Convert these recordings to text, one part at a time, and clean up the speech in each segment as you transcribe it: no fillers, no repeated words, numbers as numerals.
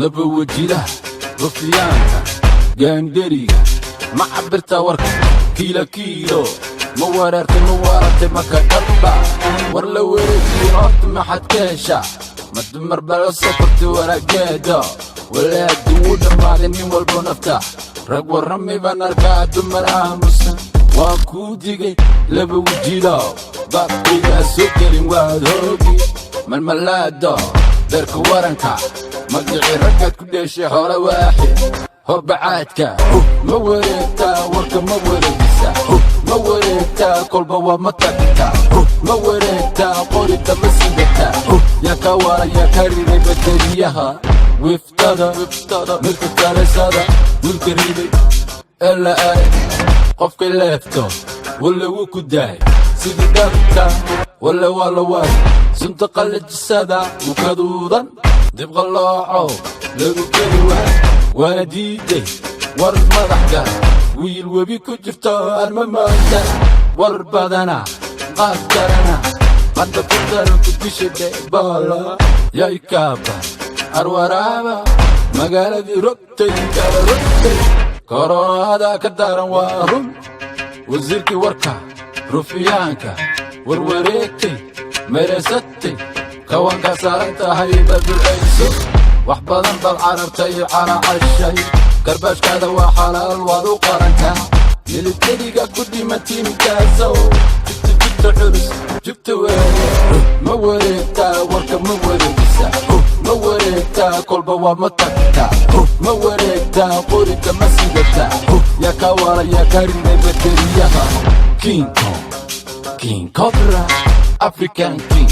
laba wajilah rufiyaanka gaandariga ma cabirta warka kiilo ma weerartay maka dhaba war la wereejiyo horta maxad ka heshaa ma dumar balo sokorti warageeda walaa duu dhammaaday nin walbo nafta rag warrami baan arkaa dumar aamusan waan kuu digay laba wajilah baabkaygaa soo gelin waad hoogi malmalaado beerka waranka magicii raggaad ku dheeshay hore waaxid horbacaadka ma wareegtaa warka ma wareegisaa ma wareegtaa kolba waa ma tagtaa ma wareegtaa qorida ma sidataa yaa ka waara yaa ka riday bateriyaha wiftada milka kaleesada wilka riday ee la aaday qofkay leefto walla wuu ku dahay sidii dharka walla waa la waay sunta qallajisada u kaduudan dibqallooco lagu keli waay waana diiday war madaxka wiil webi ku jirto arma maanta war badana qaad karana hadda ku daran ku disha dheebala yay kaaba arwaraaba magaaladii rogtay kala rogtay koronaada ka daran waa run wasiirkii warka rufiyaanka warwareegtay meresatay kawanka saaran tahay badulcayso wax badan bal carabtay caracashay garbaashkaada waa xalaal waad u qarantaa militariga ku dhima tiimkaasow jibta culus jibta weeye ma wareegtaa warka ma wareegisaa ma wareegtaa kolba waa ma tagtaa ma wareegtaa qorida ma sidataa yaa ka waala yaa ka riday bateriyaha King Cobra African King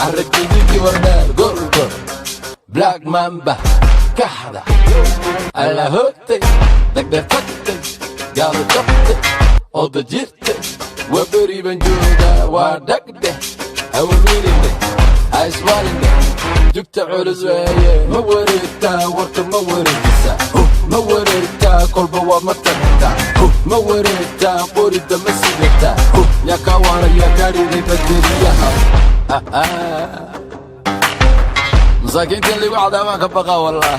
aragtidii wardheer gorgor Black Mamba kaxda alla hogtay degdegtay gaalo jabtay oda jirtay waa beri baan joogaa waa dhagdeh hawalwelinde haiswaalinde jugta culus weeye ma wareegtaa warka ma wareegisaa ma wareegtaa kolba waa ma tagtaa ma wareegtaa qorida ma sidataa yaa ka waara yaa ka riday bateriyaha مساكين اللي وعدها ما كبقى والله